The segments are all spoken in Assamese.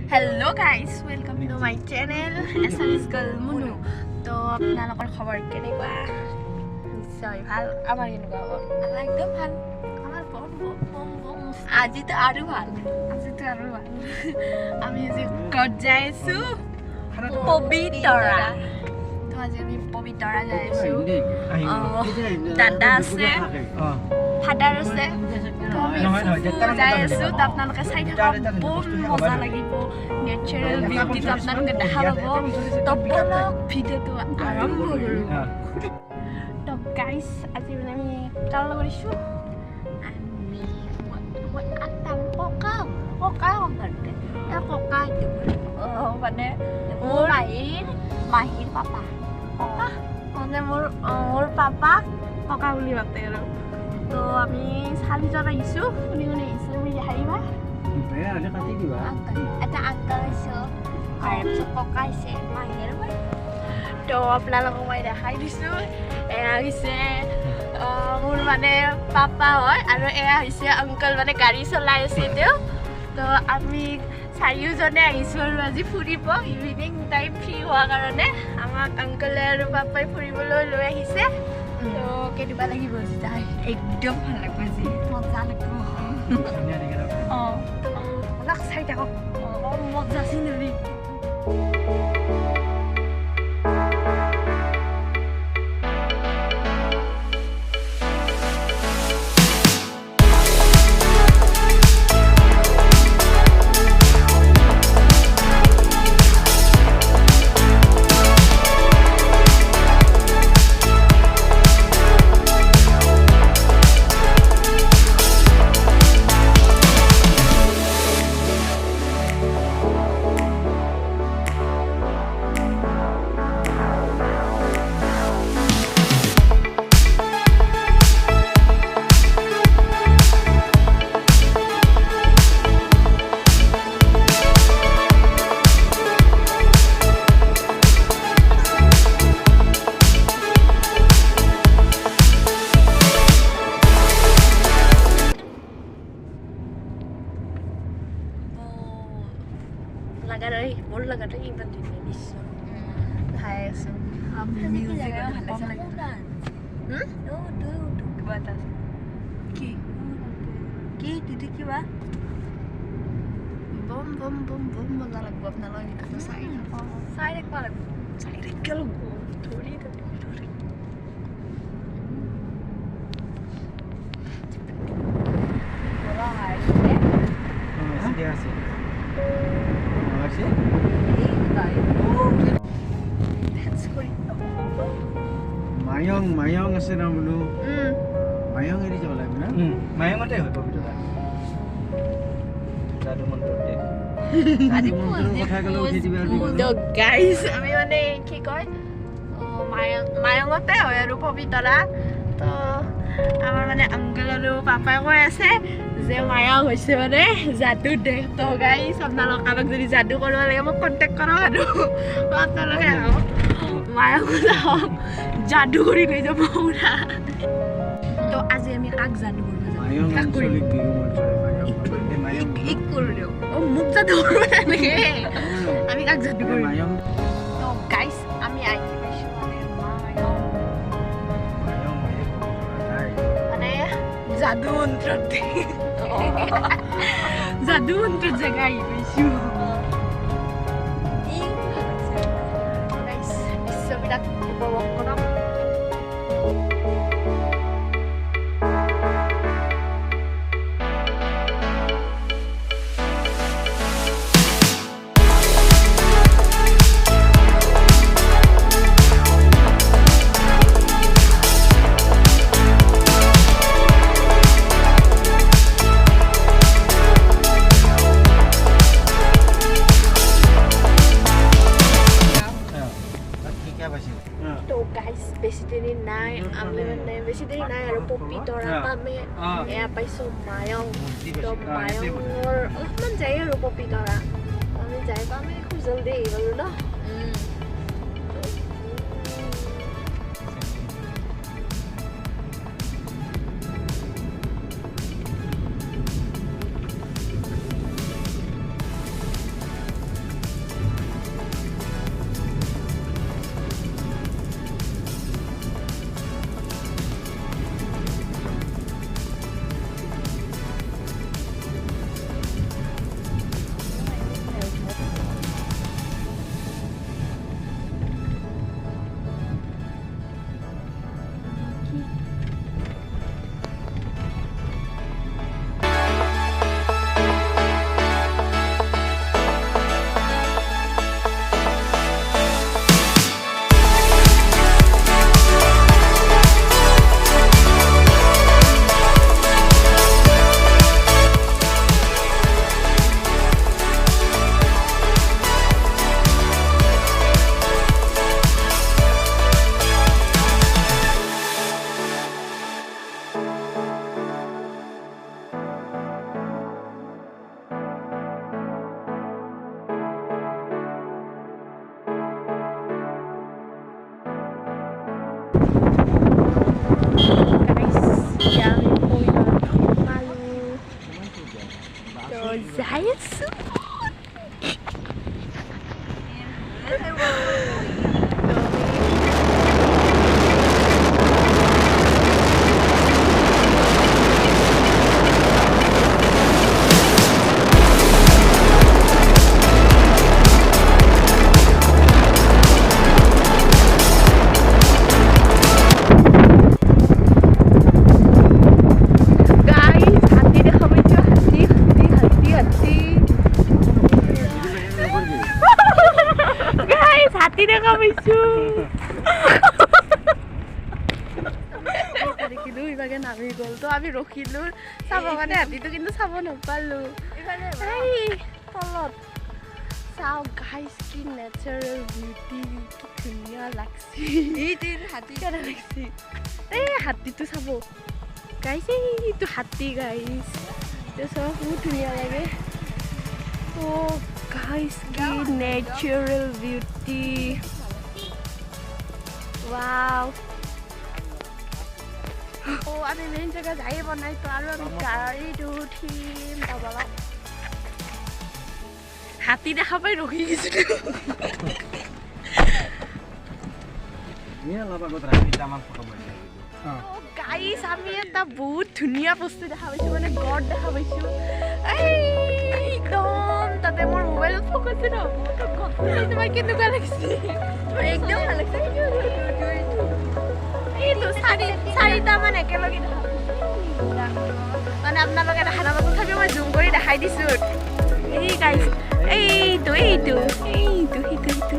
Hello guys, welcome to my channel assamese girl munu. তো আপোনালোকৰ খবৰ কেনেকুৱা? নিশ্চয় ভাল। আমাৰ কেনেকুৱা হ'ব? আমাৰ একদম ভাল। আমাৰ বম আজিতো আৰু ভাল। আমি আজি ক'ত যাই আছো? পবিতৰা। তো আজি আমি পবিতৰা যাই আছো। দাদা আছে, ফাদাৰ আছে। তো আমি যাই আছো। তো আপোনালোকে চাই থাকক, বহুত মজা লাগিব। নেচাৰেল বিউটিটো আপোনালোকে দেখা পাব। তো বলক ভিডিঅ'টো আৰম্ভ কৰোঁ। তো গাইজ আজি মানে আমি কাৰ লগত আহিছোঁ? আমি ককা মানে মোৰ মাহীৰ পাপা মানে মোৰ পাপা ককা বুলি মাতে আৰু। তো আমি চাৰিজন আহিছোঁ। কোনে আহিছোঁ আমি দেখাইবা এটা আংকল আহিছোঁ, তাৰপিছত ককা আহিছে, মাহী আৰু মই। তো আপোনালোকক মই দেখাই দিছোঁ। এয়া হৈছে মোৰ মানে পাপা হয় আৰু এয়া হৈছে আংকল, মানে গাড়ী চলাই আছে তেওঁ। তো আমি চাৰিওজনে আহিছোঁ আৰু আজি ফুৰিব, ইভিনিং টাইম ফ্ৰী হোৱাৰ কাৰণে আমাক আংকলে আৰু পাপাই ফুৰিবলৈ লৈ আহিছে। তো কেনেকুৱা লাগিব যাই? একদম ভাল লাগিব আজি, মজা লাগিব। অলপ চাই থাকক, মজা চিনেৰী। মোৰ লগতে ইমান ধুনীয়া দৃশ্য চাই আছোঁ। কিবা এটা কি দিদি কিবা বম বম বম বম মজা লাগিব। আপোনালোকে ভিডিঅ'টো চাই থাকিব লাগিব, চাই থাকিব লাগিব, ধৰি মায়ং আছে না বোলো। মায়ং এৰি যাব লাগিব না? মায়ঙতে হয় পবিতৰা। যাদু মন্দিৰতে কথা ক'লে উঠি দিবা। গাইজ আমি মানে কি কয় মায়ঙতে হয় আৰু পবিতৰা। তো আমাৰ মানে আংকল আৰু পাপাই কৈ আছে যে মায়ং হৈছে মানে যাদু দেশ। তো গাইজ আপোনালোক কাৰোবাক যদি যাদু কৰিব লাগে মোক কণ্টেক্ট কৰক আৰু আপোনালোকে আহক, মায়ং যাওক, যাদু কৰি লৈ যাব পুৰা। তো আজি আমি কাক যাদু কৰিব যাম? মোক যাদু কৰিব নালাগে, আমি কাক যাদু কৰিম? তো গাইজ আমি আহি পাইছোঁ মানে যাদু অন্তৰত জেগা আহি পাইছোঁ। দৃশ্যবিলাক উপভোগ কৰক। বেছি দেৰি নাই, আমি মানে বেছি দেৰি নাই আৰু পবিতৰা পামে। এয়া পাইছোঁ মায়ং। তো মায়ঙৰ অলপমান যায় আৰু পবিতৰা আমি যাই পামে, খুব জলদি আহি গ'লো ন। হাতী দেখা পাইছোঁ দেখিলোঁ ইভাগে নামি গ'ল তো আমি ৰখিলোঁ চাবৰ কাৰণে হাতীটো কিন্তু চাব নাপালোঁ তলত চাওঁ গাইজ কি নেচাৰেল বিউটি কি ধুনীয়া লাগছি হাতী কেনে লাগছি এই হাতীটো চাব গাইজ এইটো হাতী গাইজ চব বহুত ধুনীয়া লাগে Oh guys, কি natural beauty. Wow. Oh, আমি মেইন জায়গা যাই বনাই তো আৰু আমি গাড়ীত উঠিম বাবা হাতী দেখা পাই ৰখি গৈছিলো গাইজ আমি এটা বহুত ধুনীয়া বস্তু দেখা পাইছোঁ মানে গড় দেখা পাইছোঁ একদম তাতে মোৰ মোবাইলত ফ'কাছ ন তোমাৰ কেনেকুৱা লাগিছে একদম ভাল লাগিছে এইটো চাৰিটামান একেলগে মানে আপোনালোকে দেখা নাপাব তথাপিও মই জুম কৰি দেখাই দিছোঁ এই গাইজ এইটো এইটো এইটো সেইটো সেইটো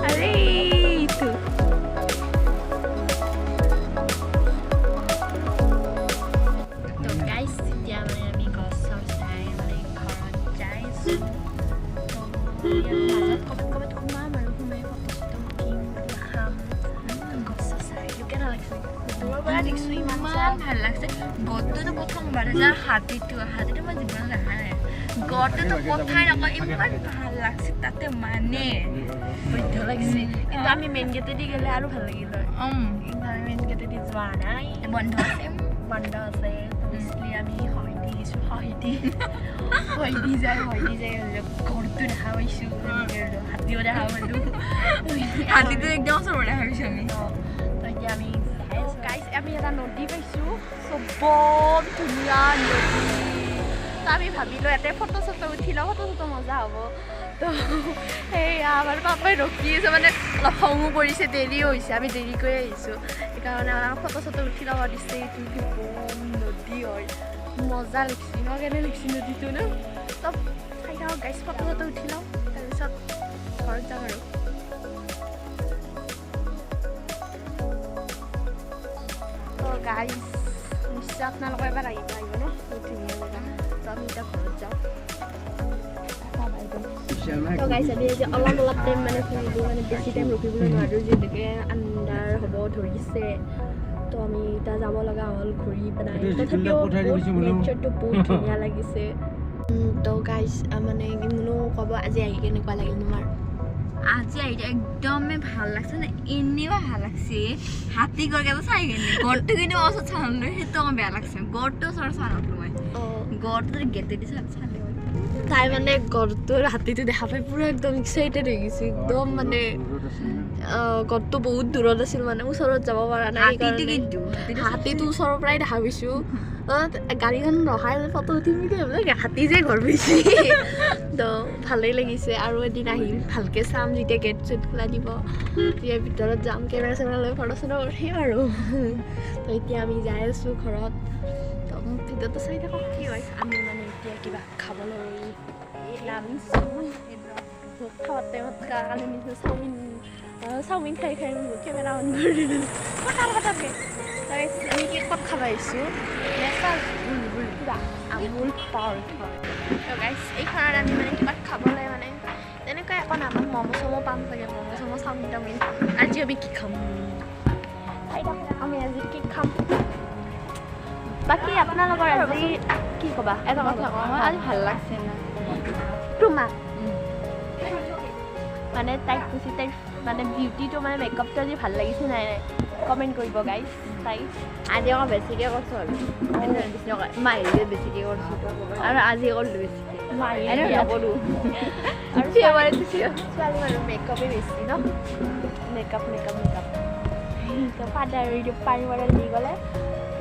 আৰু এইটো ভাল লাগছে গড়টোতো প্ৰথমবাৰ যাৰ হাতীটো মই জীৱনত দেখা নাই গড়টোতো কথাই নকয় ইমান ভাল লাগছে তাতে মানে বৈধ লাগিছে কিন্তু আমি মেইন গেটেদি গ'লে আৰু ভাল লাগিল হয় কিন্তু আমি মেইন গেটেদি যোৱা নাই বন্ধ আছে অভিয়াছলি আমি হয়দি গৈছোঁ হয়দি যায় গড়টো দেখা পাইছোঁ হাতীও দেখা পালোঁ হাতীটো একদম ওচৰৰ দেখা পাইছোঁ আমি তো এতিয়া আমি গাইজ আমি এটা নদী পাইছোঁ বহুত ধুনীয়া নদী তো আমি ভাবিলোঁ ইয়াতে ফটো চটো উঠি লওঁ ফটো মজা হ'ব তো সেয়া আমাৰ পাপাই ৰখি আছে মানে অলপ খঙো কৰিছে দেৰি হৈছে আমি দেৰিকৈ আহিছোঁ সেইকাৰণে আমাক ফটো চটো উঠি ল'ব দিছে এইটো বম নদী হয় মজা লাগিছে ন কেনে লাগিছে নদীটো ন চব চাই থাকক গাইজ ফটো চটো উঠি লওঁ তাৰপিছত ঘৰত যাম আৰু গাইজ নিশ্চয় আপোনালোকে এবাৰ আহিব ন বহুত ধুনীয়া জেগা তো আমি এতিয়া ঘৰত যাওঁ তো গাইজ আমি এতিয়া অলপ টাইম মানে ফুৰিলোঁ মানে বেছি টাইম ৰখিবলৈ নোৱাৰোঁ যিহেতুকে আন্ধাৰ হ'ব ধৰিছে তো আমি এতিয়া যাব লগা হ'ল ঘূৰি পেলাই তথাপিও নেচাৰটো বহুত ধুনীয়া লাগিছে তো গাইজ মানে মুনু ক'ব আজি আহি কেনেকুৱা লাগিল তোমাৰ আজি আহি একদমেই ভাল লাগছে না এনেও ভাল লাগছে হাতী গড়কেতো চাই কিনে গড়টো কিন্তু ওচৰত চালোঁ সেইটো আমাৰ বেয়া লাগছে গড়টো ওচৰত চোৱা নাছিলোঁ মই গড়টো গেটেদি চালে তাই মানে গড়টোৰ হাতীটো দেখা পাই পুৰা একদম এক্সাইটেড হৈ গৈছে একদম মানে গড়টো বহুত দূৰত আছিল মানে ওচৰত যাব পৰা নাই হাতীটো ওচৰৰ পৰাই দেখা পাইছোঁ গাড়ীখন ৰখাই ফটো উঠিম বুলি হাতী যে ঘৰ পাইছে তো ভালেই লাগিছে আৰু এদিন আহিম ভালকৈ চাম যেতিয়া গেট চেট খোলা দিব তেতিয়া ভিতৰত যাম কেমেৰা চেমেৰা লৈ ফটো চটো উঠিম আৰু তো এতিয়া আমি যাই আছোঁ ঘৰত তো ভিডিঅ'টো চাই থাকক কি হয় আমি মানে এতিয়া কিবা খাবলৈ নামিছোঁ খাৱাৰ টাইমত কাৰণে নিছোঁ চাওমিন খাই কেমেৰা অন কৰি দিলোঁ কথাকে আমি কি ক'ত খাব আহিছোঁ আমুল পাউৰ গাইজ এইখনত আমি মানে কিবা খাবলৈ মানে তেনেকুৱা একো নাপাম ম'ম' চম' পাম চাগে ম'ম' চম' চাওমিন টাওমিন আজি আমি কি খাম আমি আজি কি খাম বাকী আপোনালোকৰ আজি কি ক'বা এটা কথা কওঁ মই আজি ভাল লাগছে না তোমাক মানে তাইক কৈছে তাইৰ মানে বিউটিটো মানে মেকআপটো আজি ভাল লাগিছে নাই কমেণ্ট কৰিব গাইজ তাই আজি আকৌ বেছিকৈ কৰিছোঁ আৰু বেছি নকয় মাহিলে বেছিকৈ কৰিছোঁ আৰু আজি কৰিলোঁ বেছিকৈ নকৰোঁ আৰু ছোৱালী মানুহ মেকআপেই বেছি ন মেকআপ ফাদাৰ পানী বটল দি গ'লে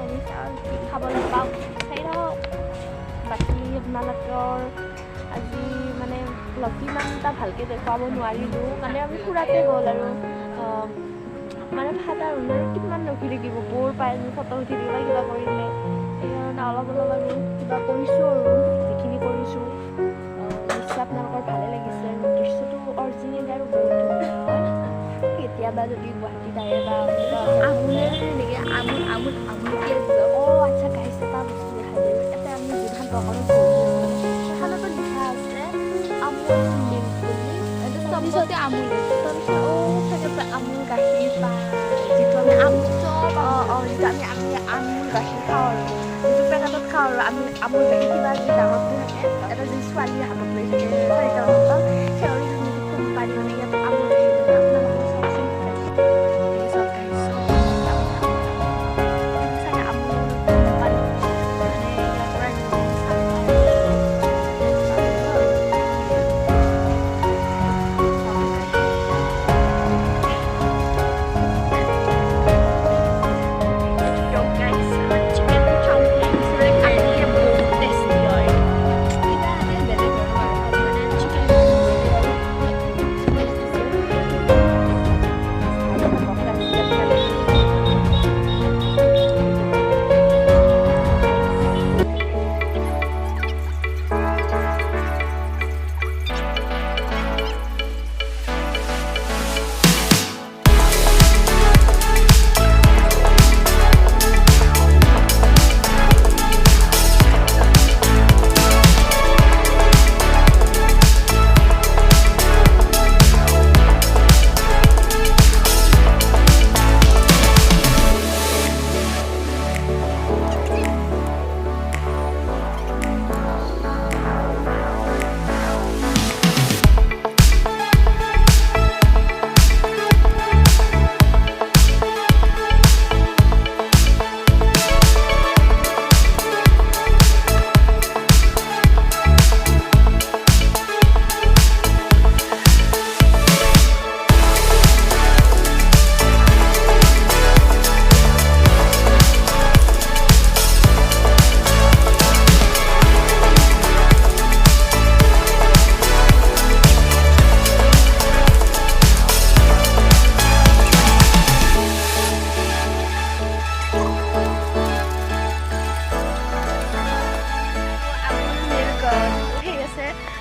আমি খাবলৈ পাওঁ চাই থাকক বাকী আপোনালোকৰ আজি মানে লগ ইমান এটা ভালকৈ দেখুৱাব নোৱাৰিলোঁ মানে আমি ফুৰাতে গ'ল আৰু মানে ফাদাৰ হ'লে কিমান ৰখি থাকিব বৰ পাই আমি ফটো উঠি দিলে কিবা কৰিলে সেইকাৰণে অলপ আৰু কিবা কৰিছোঁ আৰু যিখিনি কৰিছোঁ নিশ্চয় আপোনালোকৰ ভালে লাগিছে দৃশ্যটো অৰিজিনেল আৰু বহুত ধুনীয়া হয় কাৰোবাৰ যদি গুৱাহাটীত আহে বা আমুলে নেকি আমুলকি দিব আচ্ছা গাইছ এটা বস্তু দেখাই দিওঁ ইয়াতে আমি যিখন দোকানত বহি আছোঁ সেইখনতো লিখা আছে আমুল মিল্ক বুলি চবতে আমুল তাৰপিছত চাগে আমুল গাখীৰ পায় যিটো আমি আমুল চব যিটো আমি আমুল গাখীৰ খাওঁ আৰু যিটো পেকেটত খাওঁ আৰু আমি আমুল গাখীৰ কিবা যি ডাঙৰটো থাকে এটা যি ছোৱালীৰ হাতত লৈ থাকে 4টা বটল সেই কোম্পানী মানে ইয়াত আমুল গাখীৰ আপোনালোকে চাওকচোন এই চব খাইছোঁ চাগে আমুল কোম্পানী মানে ইয়াৰ পৰা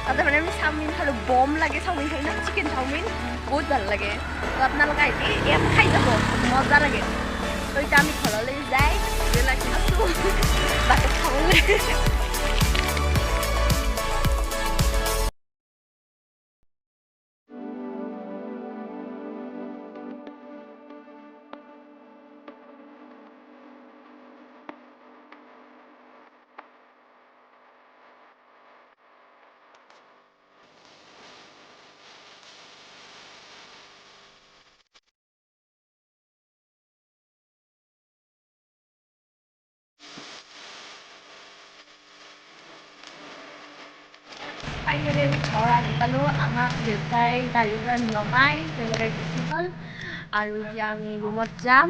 তাতে মানে আমি চাওমিন খালোঁ বম লাগে চাওমিন খাই না চিকেন চাওমিন বহুত ভাল লাগে তো আপোনালোকে আহি ইয়াত খাই যাব মজা লাগে তো এতিয়া আমি ঘৰলৈ যাই লাগি আছোঁ বাটত খাবলৈ Finally, আমি ঘৰ আহি পালোঁ আমাক দেউতাই গাড়ীৰ পৰা নমাই তেওঁলোকে গুচি গ'ল আৰু এতিয়া আমি ৰুমত যাম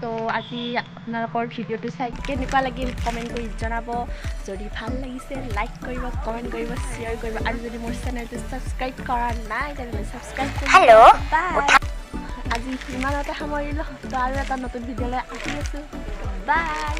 তো আজি আপোনালোকৰ ভিডিঅ'টো চাই কেনেকুৱা লাগিল কমেণ্ট কৰি জনাব যদি ভাল লাগিছে লাইক কৰিব কমেণ্ট কৰিব শ্বেয়াৰ কৰিব আৰু যদি মোৰ চেনেলটো ছাবস্ক্ৰাইব কৰা নাই তেনেহ'লে ছাবস্ক্ৰাইব কৰিব বাই আজি ইমানতে সামৰিলোঁ তো আৰু এটা নতুন ভিডিঅ'লৈ আহি আছোঁ বাই